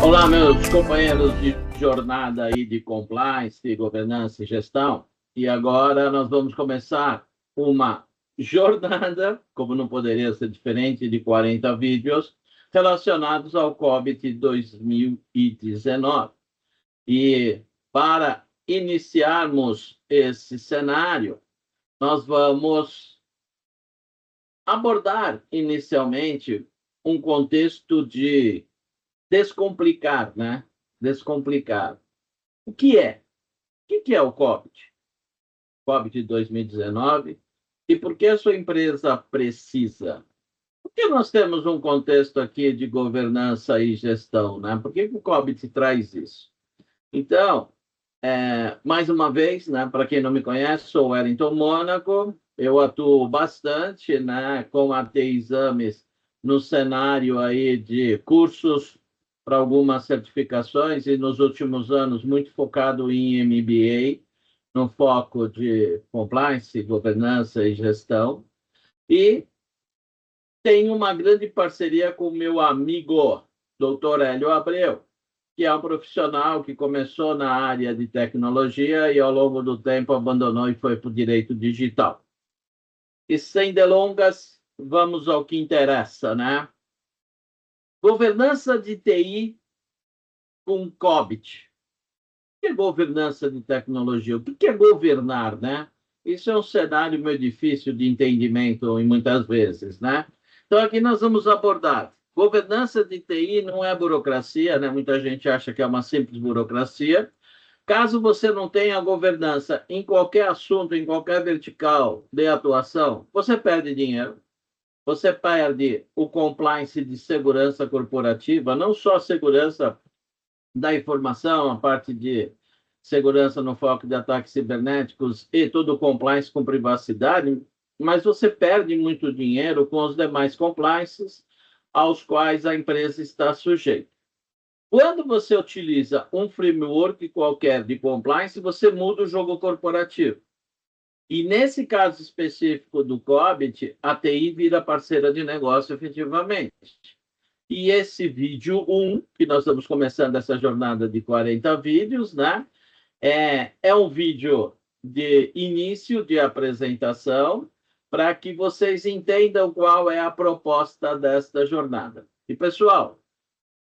Olá, meus companheiros de jornada aí de compliance, governança e gestão. E agora nós vamos começar uma jornada, como não poderia ser diferente, de 40 vídeos relacionados ao COBIT 2019. E para iniciarmos esse cenário, nós vamos abordar inicialmente um contexto de descomplicar, né? Descomplicar. O que é? O que é o COBIT? COBIT 2019. E por que a sua empresa precisa? Porque nós temos um contexto aqui de governança e gestão, né? Por que o COBIT traz isso? Então, mais uma vez, né, para quem não me conhece, sou o Wellington Mônaco, eu atuo bastante, né, com AT Exames no cenário aí de cursos para algumas certificações e nos últimos anos muito focado em MBA, no foco de compliance, governança e gestão. E tenho uma grande parceria com o meu amigo, Dr. Hélio Abreu, que é um profissional que começou na área de tecnologia e, ao longo do tempo, abandonou e foi para o direito digital. E, sem delongas, vamos ao que interessa, né? Governança de TI com COBIT. O que é governança de tecnologia? O que é governar, né? Isso é um cenário meio difícil de entendimento, muitas vezes, né? Então, aqui nós vamos abordar. Governança de TI não é burocracia, né? Muita gente acha que é uma simples burocracia. Caso você não tenha governança em qualquer assunto, em qualquer vertical de atuação, você perde dinheiro, você perde o compliance de segurança corporativa, não só a segurança da informação, a parte de segurança no foco de ataques cibernéticos e todo o compliance com privacidade, mas você perde muito dinheiro com os demais compliances aos quais a empresa está sujeita. Quando você utiliza um framework qualquer de compliance, você muda o jogo corporativo. E nesse caso específico do COBIT, a TI vira parceira de negócio efetivamente. E esse vídeo 1, que nós estamos começando essa jornada de 40 vídeos, né? É um vídeo de início de apresentação para que vocês entendam qual é a proposta desta jornada. E, pessoal,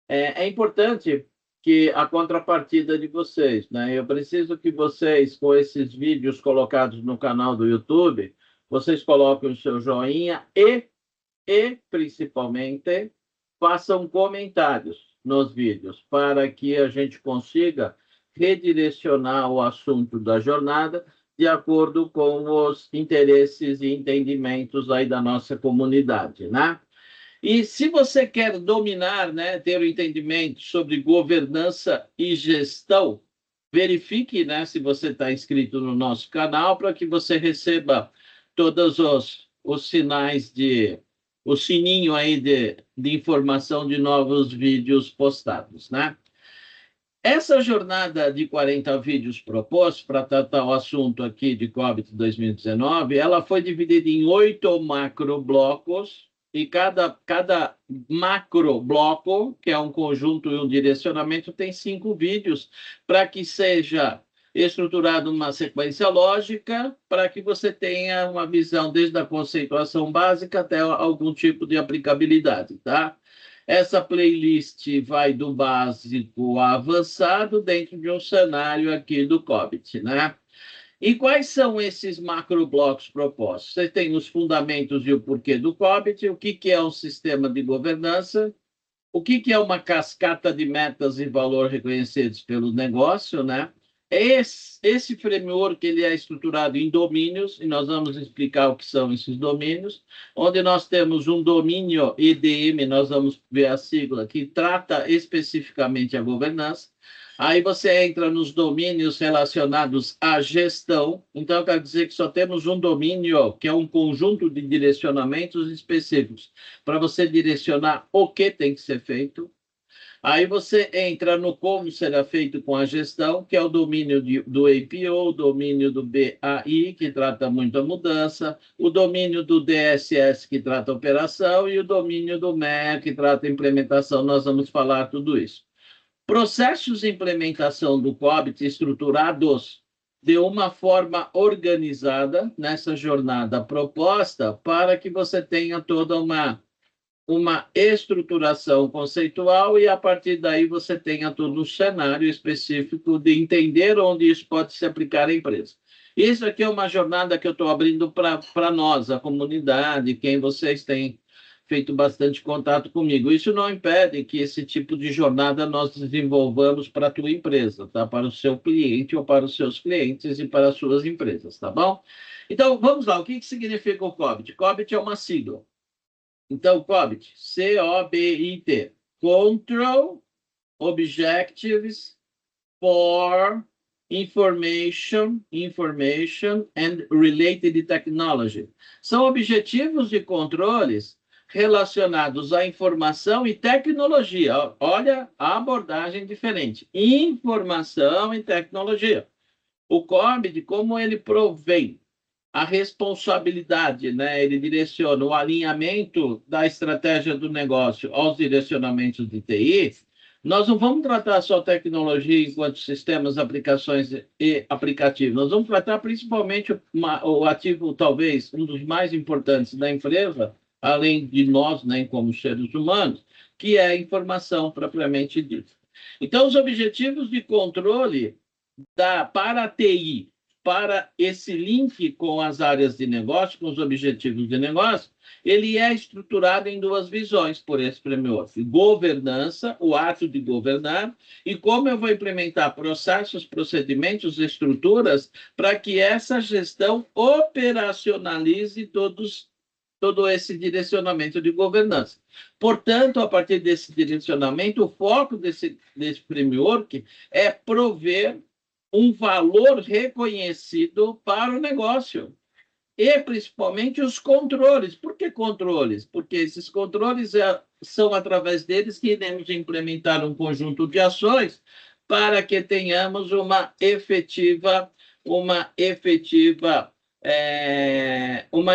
é importante que a contrapartida de vocês, né? Eu preciso que vocês, com esses vídeos colocados no canal do YouTube, vocês coloquem o seu joinha e principalmente, façam comentários nos vídeos para que a gente consiga redirecionar o assunto da jornada de acordo com os interesses e entendimentos aí da nossa comunidade, né? E se você quer dominar, né, ter o entendimento sobre governança e gestão, verifique, né, se você está inscrito no nosso canal para que você receba todos os sinais o sininho aí de informação de novos vídeos postados, né? Essa jornada de 40 vídeos propostos para tratar o assunto aqui de COBIT 2019, ela foi dividida em 8 macroblocos, e cada macrobloco, que é um conjunto e um direcionamento, tem 5 vídeos, para que seja estruturado uma sequência lógica, para que você tenha uma visão desde a conceituação básica até algum tipo de aplicabilidade, tá? Essa playlist vai do básico ao avançado dentro de um cenário aqui do COBIT, né? E quais são esses macroblocos propostos? Você tem os fundamentos e o porquê do COBIT, o que é um sistema de governança, o que é uma cascata de metas e valor reconhecidos pelo negócio, né? Esse framework ele é estruturado em domínios, e nós vamos explicar o que são esses domínios, onde nós temos um domínio EDM, nós vamos ver a sigla, que trata especificamente a governança. Aí você entra nos domínios relacionados à gestão, então quer dizer que só temos um domínio, que é um conjunto de direcionamentos específicos, para você direcionar o que tem que ser feito. Aí você entra no como será feito com a gestão, que é o domínio do APO, o domínio do BAI, que trata muito a mudança, o domínio do DSS, que trata a operação, e o domínio do MEA, que trata a implementação. Nós vamos falar tudo isso. Processos de implementação do COBIT estruturados de uma forma organizada nessa jornada proposta para que você tenha toda uma estruturação conceitual e, a partir daí, você tenha todo um cenário específico de entender onde isso pode se aplicar à empresa. Isso aqui é uma jornada que eu estou abrindo para nós, a comunidade, quem vocês têm feito bastante contato comigo. Isso não impede que esse tipo de jornada nós desenvolvamos para a tua empresa, tá? Para o seu cliente ou para os seus clientes e para as suas empresas, tá bom? Então, vamos lá. O que significa o COBIT? COBIT é uma sigla. Então, COBIT, C-O-B-I-T, Control Objectives for Information and Related Technology. São objetivos de controles relacionados à informação e tecnologia. Olha a abordagem diferente. Informação e tecnologia. O COBIT, como ele provém a responsabilidade, né? Ele direciona o alinhamento da estratégia do negócio aos direcionamentos de TI. Nós não vamos tratar só tecnologia enquanto sistemas, aplicações e aplicativos. Nós vamos tratar principalmente o ativo, talvez, um dos mais importantes da empresa, além de nós, né, como seres humanos, que é a informação propriamente dita. Então, os objetivos de controle para a TI, para esse link com as áreas de negócio, com os objetivos de negócio, ele é estruturado em duas visões por esse framework. Governança, o ato de governar, e como eu vou implementar processos, procedimentos, estruturas, para que essa gestão operacionalize todo esse direcionamento de governança. Portanto, a partir desse direcionamento, o foco desse framework é prover um valor reconhecido para o negócio. E, principalmente, os controles. Por que controles? Porque esses controles são através deles que iremos implementar um conjunto de ações para que tenhamos uma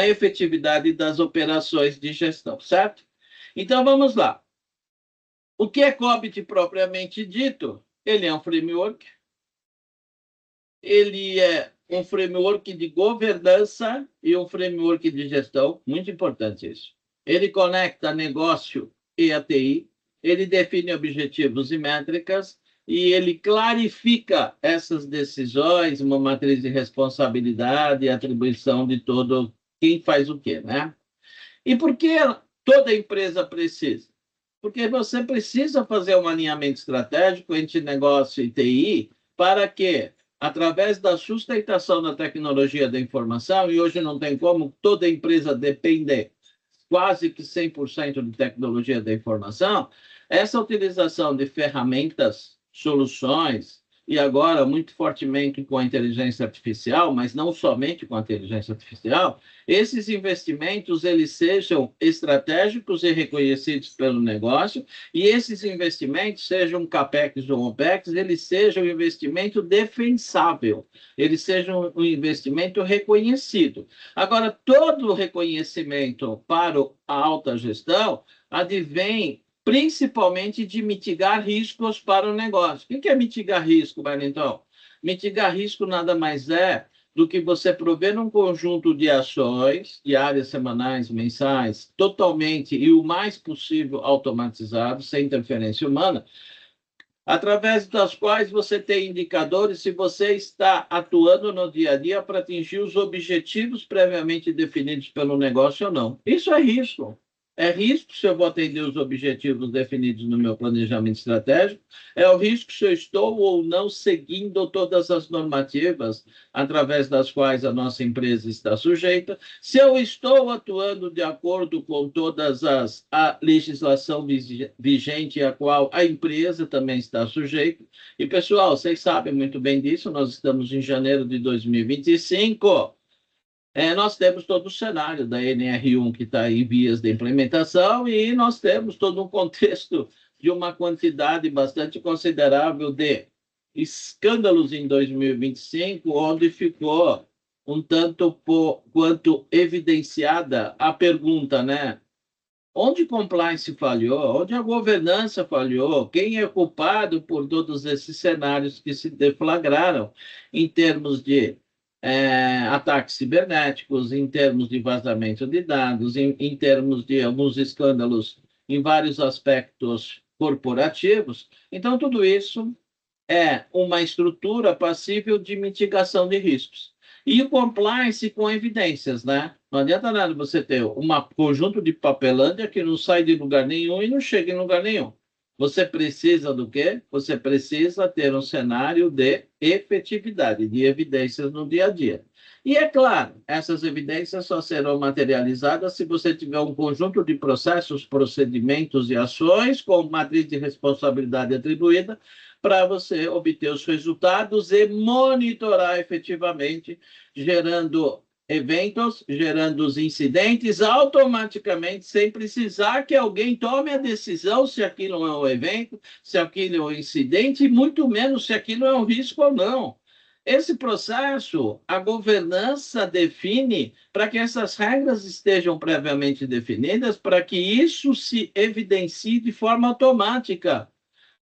efetividade das operações de gestão, certo? Então, vamos lá. O que é COBIT propriamente dito? Ele é um framework, ele é um framework de governança e um framework de gestão, muito importante isso. Ele conecta negócio e a TI, ele define objetivos e métricas, e ele clarifica essas decisões, uma matriz de responsabilidade e atribuição de todo quem faz o quê, né? E por que toda empresa precisa? Porque você precisa fazer um alinhamento estratégico entre negócio e TI para que, através da sustentação da tecnologia da informação, e hoje não tem como, toda empresa depende quase que 100% de tecnologia da informação, essa utilização de ferramentas, soluções, e agora muito fortemente com a inteligência artificial, mas não somente com a inteligência artificial, esses investimentos eles sejam estratégicos e reconhecidos pelo negócio, e esses investimentos, sejam CAPEX ou OPEX, eles sejam um investimento defensável, eles sejam um investimento reconhecido. Agora, todo o reconhecimento para a alta gestão advém principalmente de mitigar riscos para o negócio. O que é mitigar risco, Wellington? Mitigar risco nada mais é do que você prover um conjunto de ações diárias, semanais, mensais, totalmente e o mais possível automatizado, sem interferência humana, através das quais você tem indicadores se você está atuando no dia a dia para atingir os objetivos previamente definidos pelo negócio ou não. Isso é risco. É risco se eu vou atender os objetivos definidos no meu planejamento estratégico, é o risco se eu estou ou não seguindo todas as normativas através das quais a nossa empresa está sujeita, se eu estou atuando de acordo com todas a legislação vigente a qual a empresa também está sujeita. E, pessoal, vocês sabem muito bem disso, nós estamos em janeiro de 2025, nós temos todo o cenário da NR1 que está em vias de implementação e nós temos todo um contexto de uma quantidade bastante considerável de escândalos em 2025, onde ficou um tanto quanto evidenciada a pergunta, né? Onde compliance falhou, onde a governança falhou, quem é culpado por todos esses cenários que se deflagraram em termos de ataques cibernéticos, em termos de vazamento de dados, em termos de alguns escândalos em vários aspectos corporativos. Então, tudo isso é uma estrutura passível de mitigação de riscos. E o compliance com evidências, né? Não adianta nada você ter um conjunto de papelândia que não sai de lugar nenhum e não chega em lugar nenhum. Você precisa do quê? Você precisa ter um cenário de efetividade, de evidências no dia a dia. E é claro, essas evidências só serão materializadas se você tiver um conjunto de processos, procedimentos e ações com matriz de responsabilidade atribuída para você obter os resultados e monitorar efetivamente, gerando eventos, gerando os incidentes automaticamente, sem precisar que alguém tome a decisão se aquilo é um evento, se aquilo é um incidente, e muito menos se aquilo é um risco ou não. Esse processo, a governança define para que essas regras estejam previamente definidas, para que isso se evidencie de forma automática.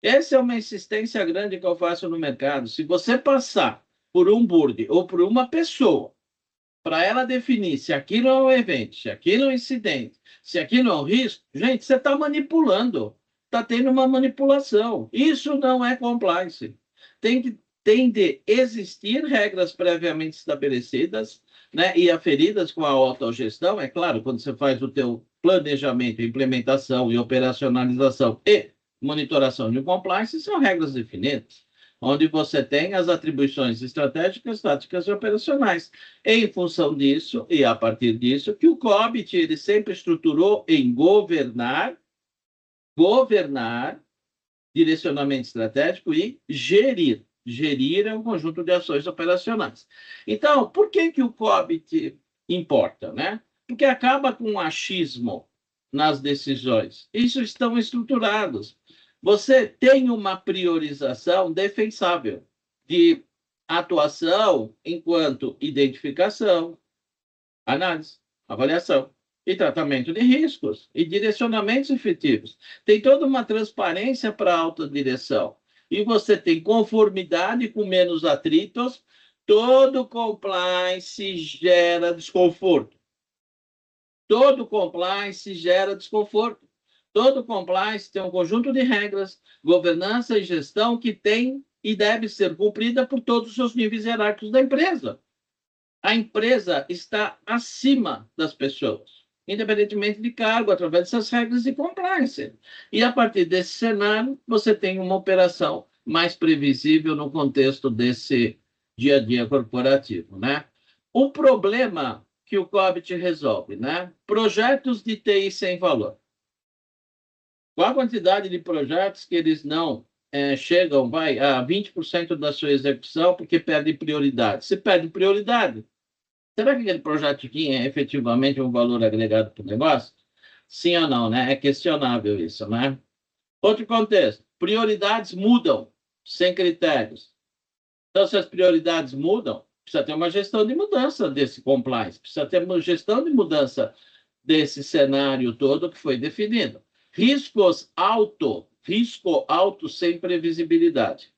Essa é uma insistência grande que eu faço no mercado. Se você passar por um board ou por uma pessoa, para ela definir se aquilo é um evento, se aquilo é um incidente, se aquilo é um risco, gente, você está manipulando. Está tendo uma manipulação. Isso não é compliance. Tem de existir regras previamente estabelecidas, né, e aferidas com a autogestão. É claro, quando você faz o teu planejamento, implementação e operacionalização e monitoração de compliance, são regras definidas, onde você tem as atribuições estratégicas, táticas e operacionais. Em função disso, e a partir disso, que o COBIT ele sempre estruturou em governar, direcionamento estratégico e gerir. Gerir é um conjunto de ações operacionais. Então, por que o COBIT importa, né? Porque acaba com o achismo nas decisões. Isso estão estruturados. Você tem uma priorização defensável de atuação enquanto identificação, análise, avaliação e tratamento de riscos e direcionamentos efetivos. Tem toda uma transparência para a alta direção. E você tem conformidade com menos atritos, todo compliance gera desconforto. Todo compliance gera desconforto. Todo compliance tem um conjunto de regras, governança e gestão que tem e deve ser cumprida por todos os seus níveis hierárquicos da empresa. A empresa está acima das pessoas, independentemente de cargo, através dessas regras de compliance. E a partir desse cenário, você tem uma operação mais previsível no contexto desse dia a dia corporativo, né? O problema que o COBIT resolve, né? Projetos de TI sem valor. Qual a quantidade de projetos que eles não chegam a 20% da sua execução porque perdem prioridade? Se perde prioridade, será que aquele projeto tinha efetivamente um valor agregado para o negócio? Sim ou não, né? É questionável isso, né? Outro contexto, prioridades mudam sem critérios. Então, se as prioridades mudam, precisa ter uma gestão de mudança desse compliance, precisa ter uma gestão de mudança desse cenário todo que foi definido. Risco alto sem previsibilidade.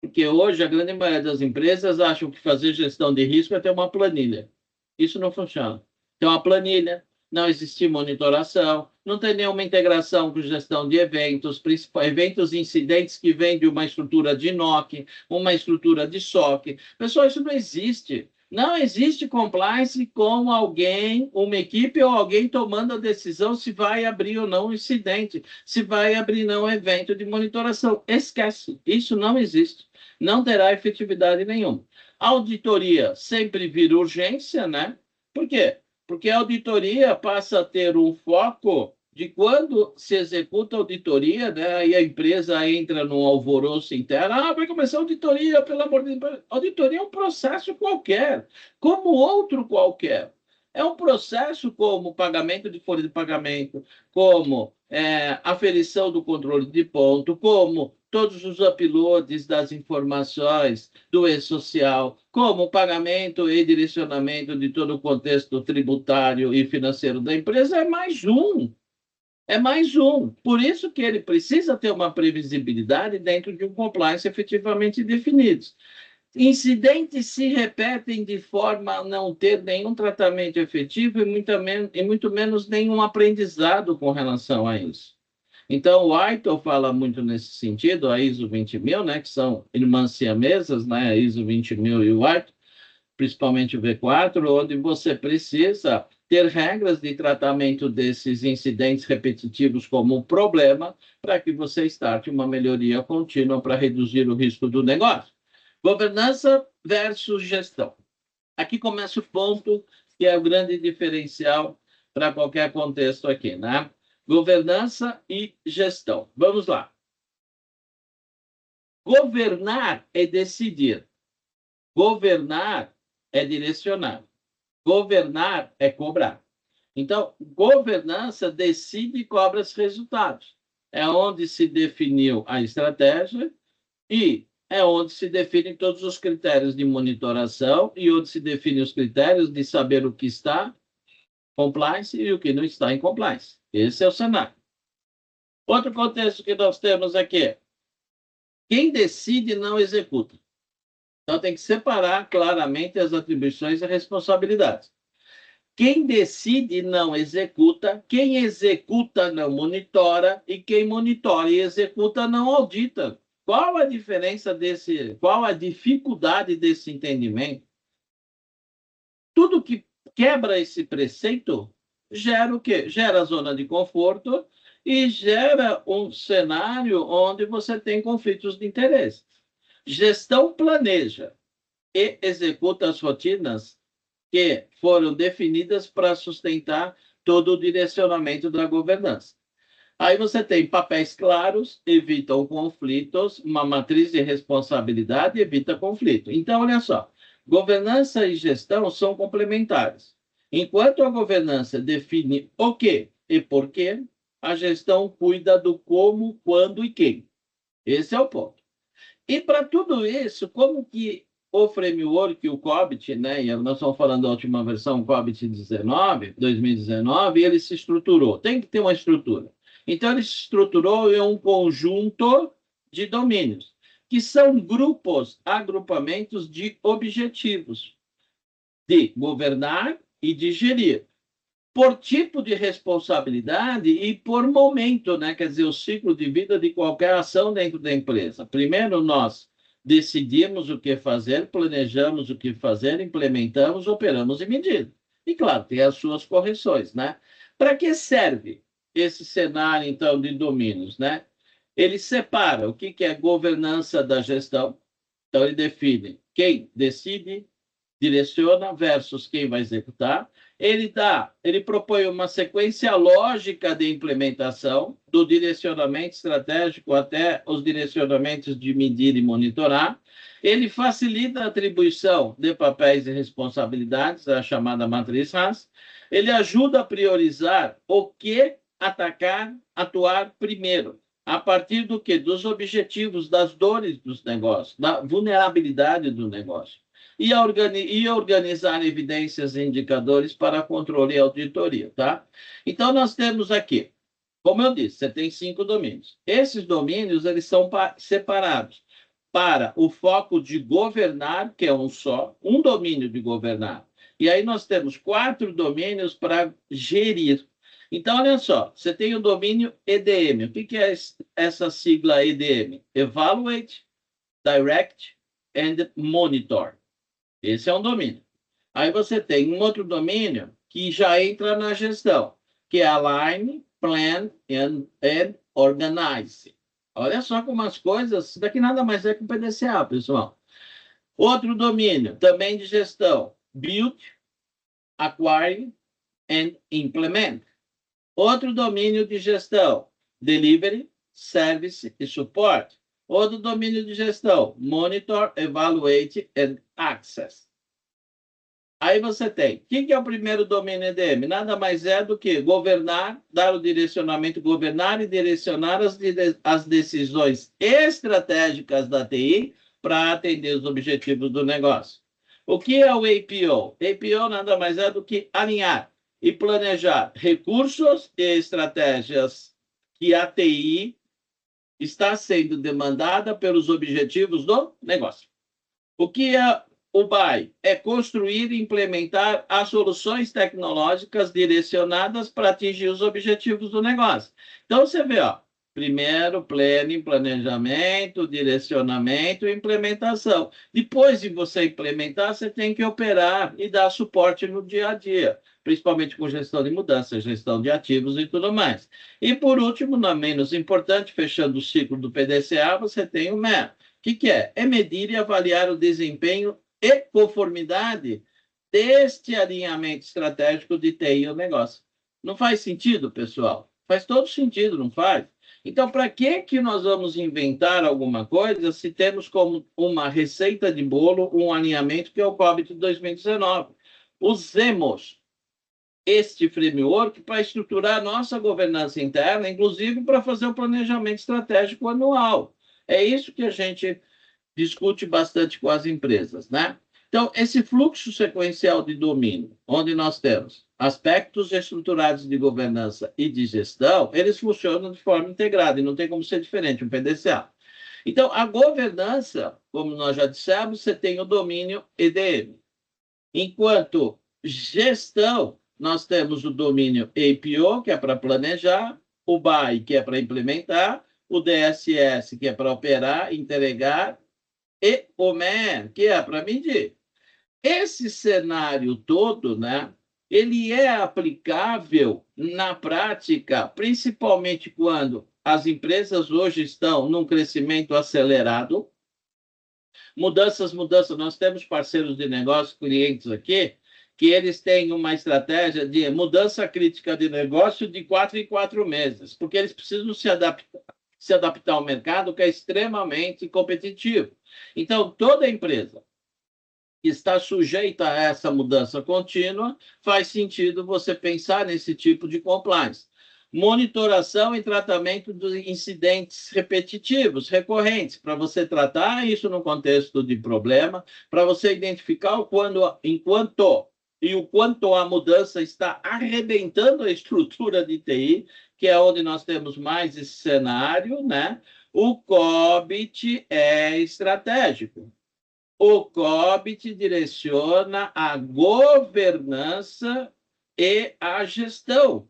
Porque hoje a grande maioria das empresas acham que fazer gestão de risco é ter uma planilha. Isso não funciona. Tem uma planilha, não existe monitoração, não tem nenhuma integração com gestão de eventos, eventos e incidentes que vêm de uma estrutura de NOC, uma estrutura de SOC. Pessoal, isso não existe. Não existe compliance com alguém, uma equipe ou alguém tomando a decisão se vai abrir ou não um incidente, se vai abrir ou não um evento de monitoração. Esquece, isso não existe. Não terá efetividade nenhuma. Auditoria sempre vira urgência, né? Por quê? Porque a auditoria passa a ter um foco de quando se executa a auditoria, né, e a empresa entra num alvoroço interno, vai começar a auditoria, pelo amor de Deus. Auditoria é um processo qualquer, como outro qualquer. É um processo como pagamento de folha de pagamento, como aferição do controle de ponto, como todos os uploads das informações do e-social, como o pagamento e direcionamento de todo o contexto tributário e financeiro da empresa, é mais um. É mais um. Por isso que ele precisa ter uma previsibilidade dentro de um compliance efetivamente definido. Incidentes se repetem de forma a não ter nenhum tratamento efetivo e muito menos nenhum aprendizado com relação a isso. Então, o Aitor fala muito nesse sentido, a ISO 20000, né, que são irmãs siamesas, né, a ISO 20000 e o Aitor, principalmente o V4, onde você precisa ter regras de tratamento desses incidentes repetitivos como um problema para que você starte uma melhoria contínua para reduzir o risco do negócio. Governança versus gestão. Aqui começa o ponto que é o grande diferencial para qualquer contexto aqui, né? Governança e gestão. Vamos lá. Governar é decidir. Governar é direcionar. Governar é cobrar. Então, governança decide e cobra os resultados. É onde se definiu a estratégia e é onde se definem todos os critérios de monitoração e onde se definem os critérios de saber o que está compliance e o que não está em compliance. Esse é o cenário. Outro contexto que nós temos aqui. Quem decide não executa. Então, tem que separar claramente as atribuições e responsabilidades. Quem decide não executa, quem executa não monitora e quem monitora e executa não audita. Qual a diferença desse, qual a dificuldade desse entendimento? Tudo que quebra esse preceito gera o quê? Gera zona de conforto e gera um cenário onde você tem conflitos de interesse. Gestão planeja e executa as rotinas que foram definidas para sustentar todo o direcionamento da governança. Aí você tem papéis claros, evitam conflitos, uma matriz de responsabilidade evita conflito. Então, olha só, governança e gestão são complementares. Enquanto a governança define o que e por quê, a gestão cuida do como, quando e quem. Esse é o ponto. E para tudo isso, como que o framework, o COBIT, né, e nós estamos falando da última versão, COBIT 2019, ele se estruturou. Tem que ter uma estrutura. Então, ele se estruturou em um conjunto de domínios, que são grupos, agrupamentos de objetivos, de governar e de gerir, por tipo de responsabilidade e por momento, né? Quer dizer, o ciclo de vida de qualquer ação dentro da empresa. Primeiro, nós decidimos o que fazer, planejamos o que fazer, implementamos, operamos e medimos. E, claro, tem as suas correções, né? Para que serve esse cenário, então, de domínios, né? Ele separa o que é governança da gestão. Então, ele define quem decide, direciona versus quem vai executar. Ele propõe uma sequência lógica de implementação, do direcionamento estratégico até os direcionamentos de medir e monitorar. Ele facilita a atribuição de papéis e responsabilidades, a chamada matriz RAS. Ele ajuda a priorizar o que atacar, atuar primeiro, a partir do que? Dos objetivos, das dores dos negócios, da vulnerabilidade do negócio. E organizar evidências e indicadores para controle e auditoria, tá? Então, nós temos aqui, como eu disse, você tem 5 domínios. Esses domínios, eles são separados para o foco de governar, que é um só, um domínio de governar. E aí nós temos 4 domínios para gerir. Então, olha só, você tem o domínio EDM. O que é essa sigla EDM? Evaluate, Direct and Monitor. Esse é um domínio. Aí você tem um outro domínio que já entra na gestão, que é Align, Plan and Organize. Olha só como as coisas... Isso daqui nada mais é que o PDCA, pessoal. Outro domínio, também de gestão, Build, Acquire and Implement. Outro domínio de gestão, Delivery, Service e Support. Outro domínio de gestão, Monitor, Evaluate and Access. Aí você tem, o que é o primeiro domínio EDM? Nada mais é do que governar, dar o direcionamento, governar e direcionar as decisões estratégicas da TI para atender os objetivos do negócio. O que é o APO? APO nada mais é do que alinhar, e planejar recursos e estratégias que a TI está sendo demandada pelos objetivos do negócio. O que é o BAI? É construir e implementar as soluções tecnológicas direcionadas para atingir os objetivos do negócio. Então, você vê, ó, primeiro, planejamento, direcionamento e implementação. Depois de você implementar, você tem que operar e dar suporte no dia a dia, principalmente com gestão de mudanças, gestão de ativos e tudo mais. E, por último, não menos importante, fechando o ciclo do PDCA, você tem o MER. O que é? É medir e avaliar o desempenho e conformidade deste alinhamento estratégico de TI ao negócio. Não faz sentido, pessoal? Faz todo sentido, não faz? Então, para que nós vamos inventar alguma coisa se temos como uma receita de bolo um alinhamento que é o COBIT de 2019? Usemos este framework para estruturar a nossa governança interna, inclusive para fazer o planejamento estratégico anual. É isso que a gente discute bastante com as empresas, né? Então, esse fluxo sequencial de domínio, onde nós temos aspectos estruturados de governança e de gestão, eles funcionam de forma integrada e não tem como ser diferente, um PDCA. Então, a governança, como nós já dissemos, você tem o domínio EDM. Enquanto gestão, nós temos o domínio APO, que é para planejar, o BAI, que é para implementar, o DSS, que é para operar, entregar, e o MER, que é para medir. Esse cenário todo, né, ele é aplicável na prática, principalmente quando as empresas hoje estão num crescimento acelerado. Mudanças. Nós temos parceiros de negócio, clientes aqui, que eles têm uma estratégia de mudança crítica de negócio de 4 em 4 meses, porque eles precisam se adaptar ao mercado, que é extremamente competitivo. Então, toda empresa que está sujeita a essa mudança contínua, faz sentido você pensar nesse tipo de compliance. Monitoração e tratamento dos incidentes repetitivos, recorrentes, para você tratar isso no contexto de problema, para você identificar o quanto a mudança está arrebentando a estrutura de TI, que é onde nós temos mais esse cenário, né? O COBIT é estratégico. O COBIT direciona a governança e a gestão.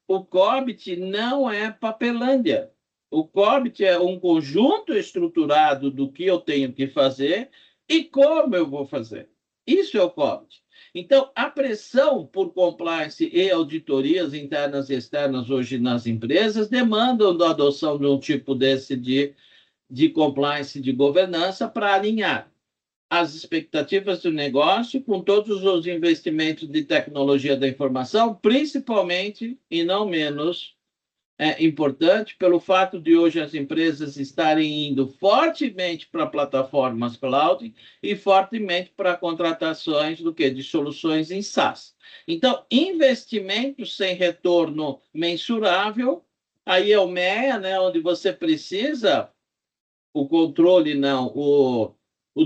O COBIT não é papelândia. O COBIT é um conjunto estruturado do que eu tenho que fazer e como eu vou fazer. Isso é o COBIT. Então, a pressão por compliance e auditorias internas e externas hoje nas empresas demandam da adoção de um tipo desse de compliance, de governança, para alinhar as expectativas do negócio com todos os investimentos de tecnologia da informação, principalmente, e não menos importante, pelo fato de hoje as empresas estarem indo fortemente para plataformas cloud e fortemente para contratações do que? De soluções em SaaS. Então, investimentos sem retorno mensurável, aí é o MEA, né, onde você precisa, o controle não, o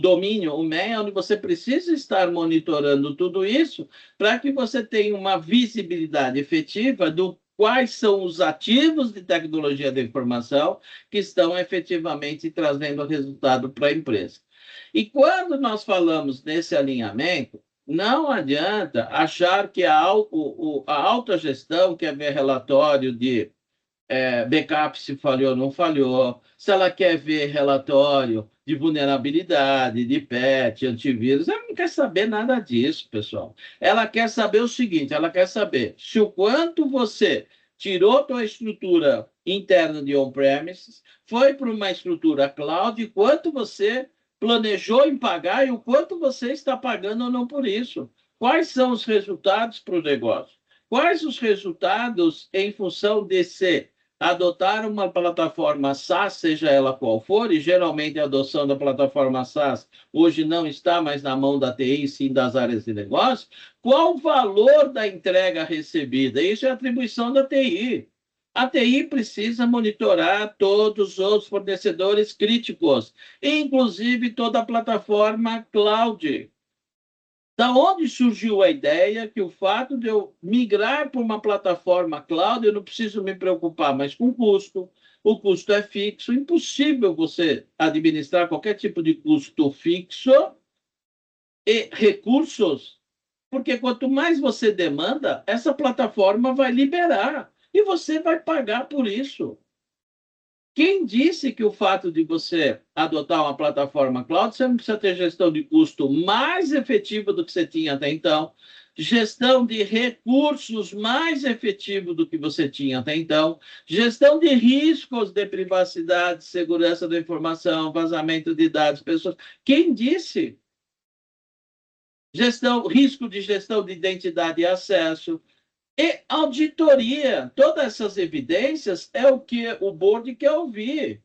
domínio, o MEA, onde você precisa estar monitorando tudo isso para que você tenha uma visibilidade efetiva do quais são os ativos de tecnologia da informação que estão efetivamente trazendo resultado para a empresa. E quando nós falamos nesse alinhamento, não adianta achar que a autogestão, que é ver relatório de backup se falhou ou não falhou, se ela quer ver relatório de vulnerabilidade, de patch, antivírus, ela não quer saber nada disso, pessoal. Ela quer saber o seguinte, ela quer saber se o quanto você tirou tua estrutura interna de on-premises, foi para uma estrutura cloud, e quanto você planejou em pagar e o quanto você está pagando ou não por isso. Quais são os resultados para o negócio? Quais os resultados em função desse adotar uma plataforma SaaS, seja ela qual for, e geralmente a adoção da plataforma SaaS hoje não está mais na mão da TI, sim das áreas de negócio, qual o valor da entrega recebida? Isso é atribuição da TI. A TI precisa monitorar todos os fornecedores críticos, inclusive toda a plataforma cloud. Da onde surgiu a ideia que o fato de eu migrar para uma plataforma cloud, eu não preciso me preocupar mais com custo, o custo é fixo, impossível você administrar qualquer tipo de custo fixo e recursos, porque quanto mais você demanda, essa plataforma vai liberar e você vai pagar por isso. Quem disse que o fato de você adotar uma plataforma cloud, você não precisa ter gestão de custo mais efetiva do que você tinha até então, gestão de recursos mais efetivo do que você tinha até então, gestão de riscos de privacidade, segurança da informação, vazamento de dados, pessoas. Quem disse? Risco de gestão de identidade e acesso, e auditoria. Todas essas evidências é o que o board quer ouvir.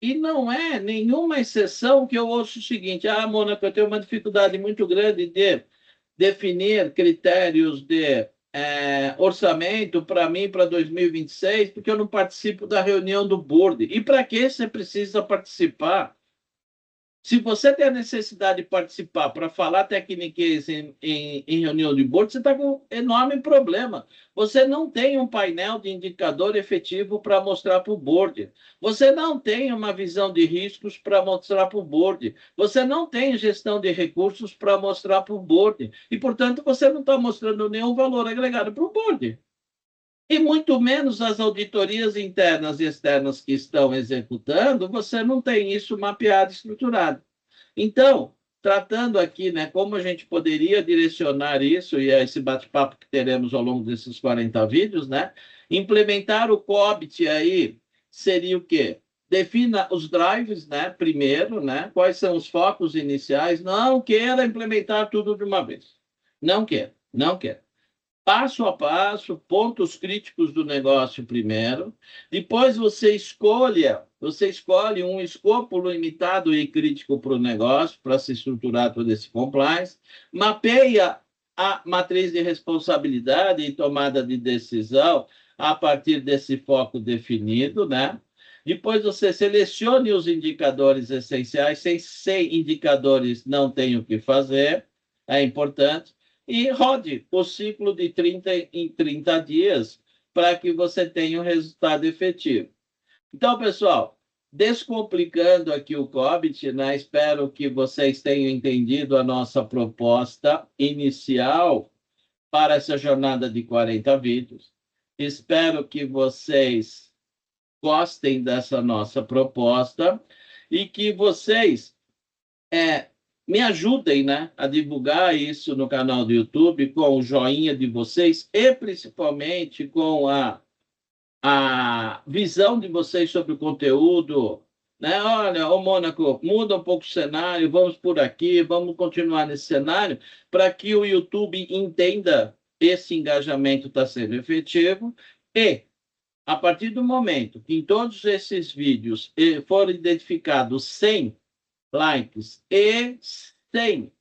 E não é nenhuma exceção que eu ouço o seguinte: Mônaco, eu tenho uma dificuldade muito grande de definir critérios de orçamento para mim para 2026, porque eu não participo da reunião do board. E para que você precisa participar? Se você tem a necessidade de participar para falar tecniquez em reunião de board, você está com um enorme problema. Você não tem um painel de indicador efetivo para mostrar para o board. Você não tem uma visão de riscos para mostrar para o board. Você não tem gestão de recursos para mostrar para o board. E, portanto, você não está mostrando nenhum valor agregado para o board. E muito menos as auditorias internas e externas que estão executando, você não tem isso mapeado, estruturado. Então, tratando aqui, né, como a gente poderia direcionar isso, e é esse bate-papo que teremos ao longo desses 40 vídeos, né, implementar o COBIT aí seria o quê? Defina os drives, né, primeiro, né, quais são os focos iniciais, não queira implementar tudo de uma vez. Não quer, não quer. Passo a passo, pontos críticos do negócio primeiro, depois você escolhe um escopo limitado e crítico para o negócio, para se estruturar todo esse compliance, mapeia a matriz de responsabilidade e tomada de decisão a partir desse foco definido, né? Depois você selecione os indicadores essenciais, sem indicadores não tem o que fazer, é importante, e rode o ciclo de 30 em 30 dias para que você tenha um resultado efetivo. Então, pessoal, descomplicando aqui o COBIT, né? Espero que vocês tenham entendido a nossa proposta inicial para essa jornada de 40 vídeos. Espero que vocês gostem dessa nossa proposta e que vocês me ajudem, né, a divulgar isso no canal do YouTube com o joinha de vocês e principalmente com a visão de vocês sobre o conteúdo, né? Olha, Mônaco, muda um pouco o cenário, vamos por aqui, vamos continuar nesse cenário, para que o YouTube entenda esse engajamento está sendo efetivo e, a partir do momento que em todos esses vídeos foram identificados 100 likes e 100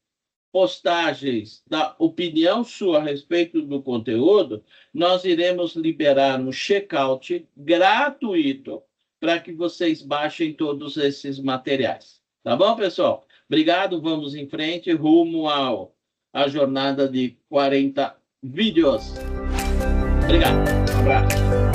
postagens da opinião sua a respeito do conteúdo, nós iremos liberar um checkout gratuito para que vocês baixem todos esses materiais. Tá bom, pessoal? Obrigado, vamos em frente, rumo à jornada de 40 vídeos. Obrigado, um abraço.